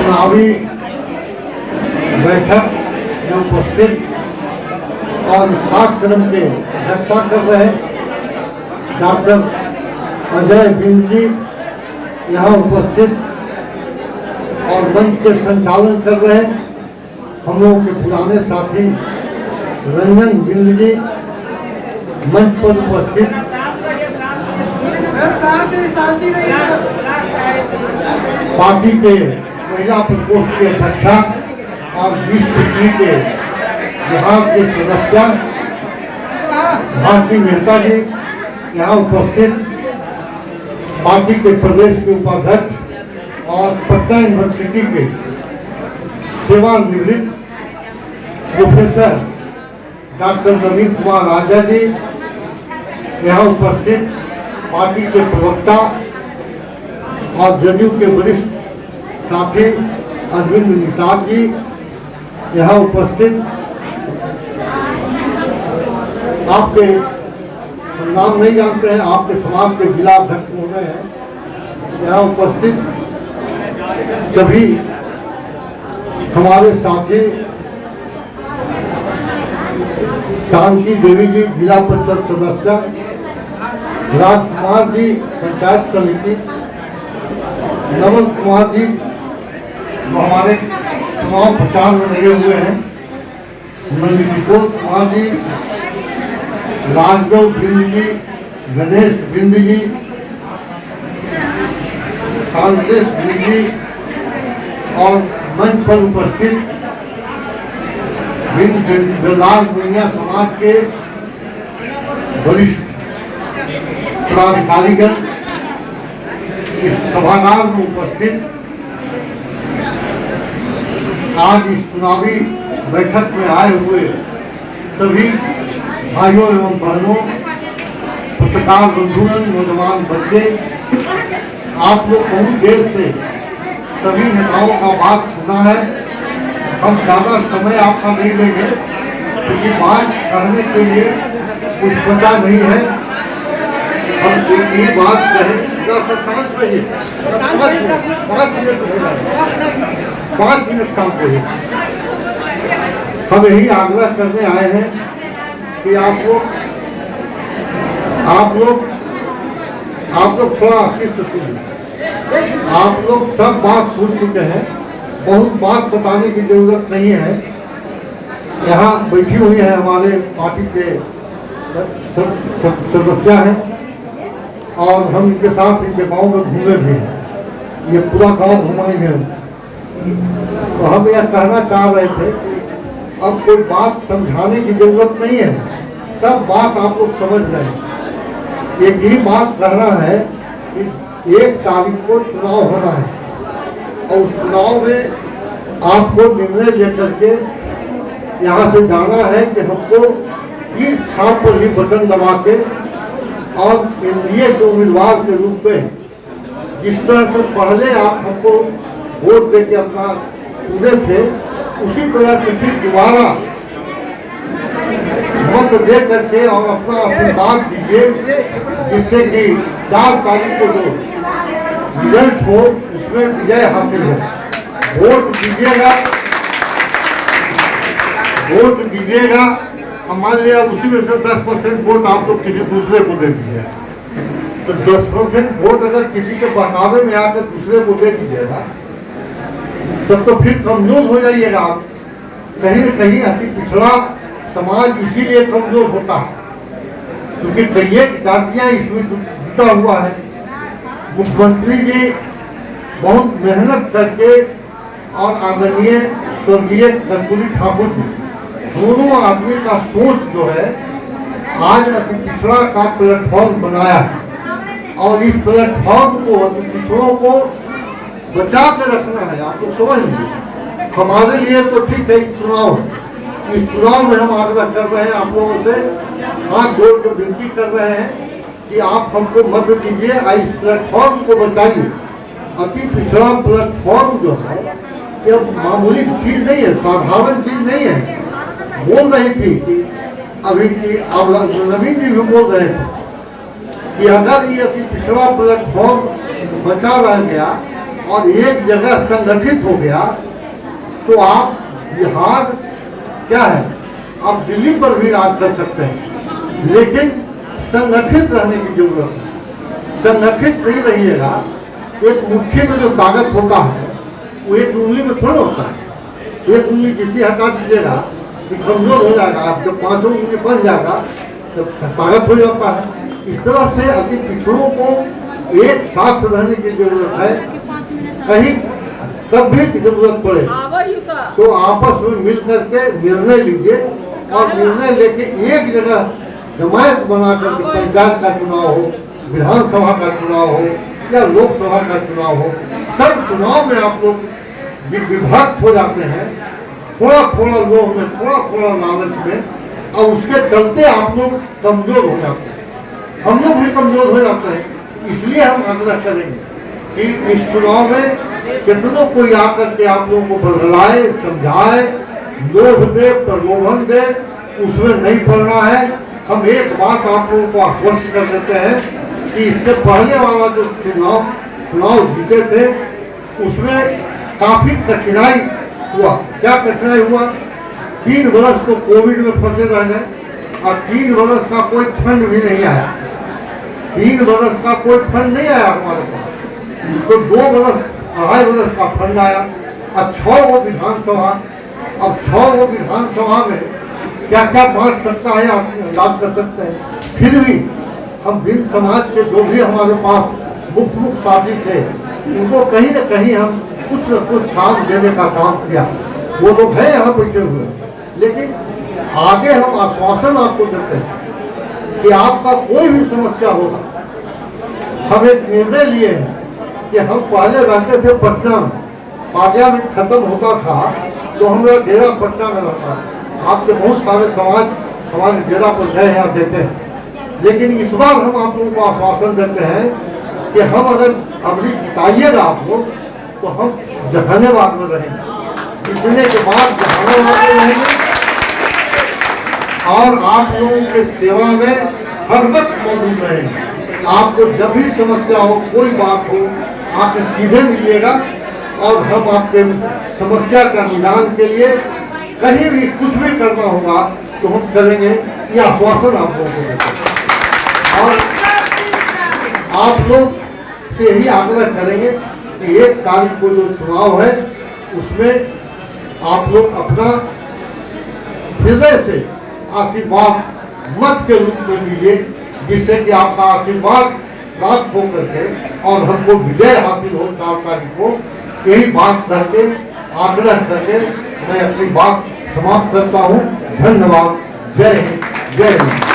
चुनावी बैठक में उपस्थित और इस कार्यक्रम के अध्यक्षता कर रहे डॉक्टर अजय बिंद जी यहाँ उपस्थित और मंच के संचालन कर रहे हम लोगों के पुराने साथी रंजन बिंद जी मंच पर उपस्थित पार्टी के महिला प्रकोष्ठ के अध्यक्षा और बीसीपी के बिहार के सदस्य भारती मेहता जी यहाँ उपस्थित पार्टी के प्रदेश के उपाध्यक्ष और पटना यूनिवर्सिटी के सेवानिवृत्त प्रोफेसर डॉक्टर नवीन कुमार राजा जी यहाँ उपस्थित पार्टी के प्रवक्ता और जदयू के वरिष्ठ साथी अरविंद निषाद जी यहाँ उपस्थित आपके नाम नहीं जानते हैं, आपके समाज के जिला अध्यक्ष महोदय हैं यहाँ उपस्थित सभी हमारे साथी शांति देवी जी जिला परिषद सदस्य, राजकुमार जी पंचायत समिति, नमन कुमार जी हमारे चुनाव प्रचार में लगे हुए हैं, नंदकिशोर कुमार जी, राजदेव बिंद जी, गणेश बिंद जी, कांग्रेस बिंद जी और मंच पर उपस्थित बेदार दुनिया समाज के वरिष्ठ पदाधिकारीगण इस सभागार में उपस्थित आज इस चुनावी बैठक में आए हुए सभी भाइयों एवं बहनों, पत्रकार बंधुओं, नौजवान बच्चे, आप लोग बहुत देर से सभी नेताओं का बात सुना है। हम ज़्यादा समय आपका नहीं लेंगे क्योंकि बात करने के लिए कुछ पता नहीं है। हम एक ही बात करें, शांत रहिए, 5 मिनट शांत रहिए। हम यही आग्रह करने आए हैं कि आप लोग थोड़ा आशीष सुनिए। आप लोग सब बात सुन चुके हैं, बहुत बात बताने की जरूरत नहीं है। यहाँ बैठी हुई है हमारे पार्टी के सदस्य हैं और हम इनके साथ इनके गांव में घूमे भी हैं, ये पूरा गांव घुमाएंगे हम। तो हम यह कहना चाह रहे थे कि अब कोई बात समझाने की जरूरत नहीं है, सब बात आप लोग समझ रहे हैं। एक ही बात कहना है कि 1 तारीख को चुनाव होना है और उस चुनाव में आपको निर्णय लेकर के यहाँ से जाना है कि हमको इस छाप पर ही बटन दबा के और एनडीए के उम्मीदवार के रूप में जिस तरह से पहले आप हमको वोट देके अपना चुने थे, उसी तरह से फिर दोबारा मत दे करके और अपना आशीर्वाद दीजिए, जिससे कि 4 तारीख को जो रिजल्ट हो उसमें विजय हासिल हो। वोट दीजिएगा। हम मान लिया उसी में से 10% वोट आप लोग किसी दूसरे को दे दीजिए, तो 10% वोट अगर किसी के बहकावे में आकर दूसरे को दे दीजिएगा तब तो फिर कमजोर हो जाइएगा आप। कहीं न कहीं अति पिछड़ा समाज इसीलिए कमजोर होता है क्योंकि कई जातियां इसमें जुटा हुआ है। मुख्यमंत्री जी बहुत मेहनत करके और आदरणीय स्वर्गीय कर्पूरी ठाकुर जी, दोनों आदमी का सोच जो है आज अति पिछड़ा का प्लेटफॉर्म बनाया है और इस प्लेटफॉर्म को अति पिछड़ों को बचा के रखना है। आप लोग समझ लीजिए, हमारे लिए तो ठीक है इस चुनाव में हम आग्रह कर रहे हैं आप लोगों से, हाथ जोड़ कर विनती कर रहे हैं कि आप हमको मत दीजिए, इस प्लेटफॉर्म को बचाइए। अति पिछड़ा प्लेटफॉर्म जो है ये मामूली चीज नहीं है, साधारण चीज नहीं है। बोल रही थी कि अभी की अब नवीन जी भी बोल रहे थे कि अगर ये अति पिछड़ा प्लेटफॉर्म बचा रह गया और एक जगह संगठित हो गया तो आप बिहार क्या है, आप दिल्ली पर भी राज कर सकते हैं, लेकिन संगठित रहने की जरूरत है। संगठित नहीं रहिएगा, एक मुट्ठी में जो ताकत होता है वो एक उंगली में थोड़ा होता है। एक उंगली किसी हटा दीजिएगा कि कमजोर हो जाएगा, आप जब पांचों उंगली बन जाएगा तो ताकत हो जाता है। इस तरह से अति पिछड़ों को एक साथ रहने की जरूरत है। कहीं तब भी जरूरत पड़े तो आपस में मिल करके निर्णय लीजिए और निर्णय लेके एक जगह जमायत बना करके पंचायत का चुनाव हो, विधानसभा का चुनाव हो या लोकसभा का चुनाव हो, सब चुनाव में आप लोग विभक्त हो जाते हैं, थोड़ा थोड़ा लोभ में, थोड़ा थोड़ा लालच में, और उसके चलते आप लोग कमजोर हो जाते हैं। हम लोग भी कमजोर हो जाते हैं। इसलिए हम आग्रह करेंगे कि इस चुनाव में कितनों कोई आकर के आप लोगों को बदलाए, समझाए, लोभ दे, प्रलोभन दे, उसमें नहीं पड़ना है। हम एक बात आप लोगों को आश्वस्त कर देते हैं कि इससे पहले वाला जो चुनाव जीते थे उसमें काफी कठिनाई हुआ। क्या कठिनाई हुआ? 3 वर्ष तो कोविड में फंसे रह गए और 3 वर्ष का कोई फंड भी नहीं आया। 3 वर्ष का कोई फंड नहीं आया हमारे पास, तो 2 वर्ष, 2.5 वर्ष का फंड आया और 6 वो विधानसभा। अब 6 वो विधानसभा में क्या क्या बांट सकता है आप अंदाज कर सकते हैं। फिर भी हम भिन्न समाज के जो भी हमारे पास मुख्य साथी थे उनको कहीं न कहीं हम कुछ न कुछ काम देने का काम किया। वो लोग हैं यहाँ बैठे हुए, लेकिन आगे हम आश्वासन आपको देते हैं कि आपका कोई भी समस्या होगा। हम एक निर्णय लिए हैं कि हम पहले रहते थे पटना में, पार्लियामेंट खत्म होता था तो हम लोग डेरा पटना में रहता। आपके बहुत सारे समाज हमारे डेरा पर गए हैं, देते हैं। लेकिन इस बार हम आप लोगों को आश्वासन देते हैं कि हम अगर अभी जिताइएगा आप लोग तो हम जहानाबाद में रहेंगे। जितने के बाद जहानाबाद में रहेंगे और आप लोगों के सेवा में हर वक्त मौजूद रहेंगे। आपको जब भी समस्या हो, कोई बात हो, आप सीधे मिलिएगा और हम आपके समस्या का निदान के लिए कहीं भी कुछ भी करना होगा तो हम करेंगे। ये आश्वासन आप लोगों को देते हैं और आप लोग से यही आग्रह करेंगे कि 1 तारीख को जो चुनाव है उसमें आप लोग अपना हृदय से आशीर्वाद मत के रूप में दीजिए, जिससे कि आपका आशीर्वाद प्राप्त हो करके और हमको विजय हासिल हो 4 तारीख को। यही बात करके, आग्रह करके मैं अपनी बात समाप्त करता हूँ। धन्यवाद। जय हिंद, जय हिंद।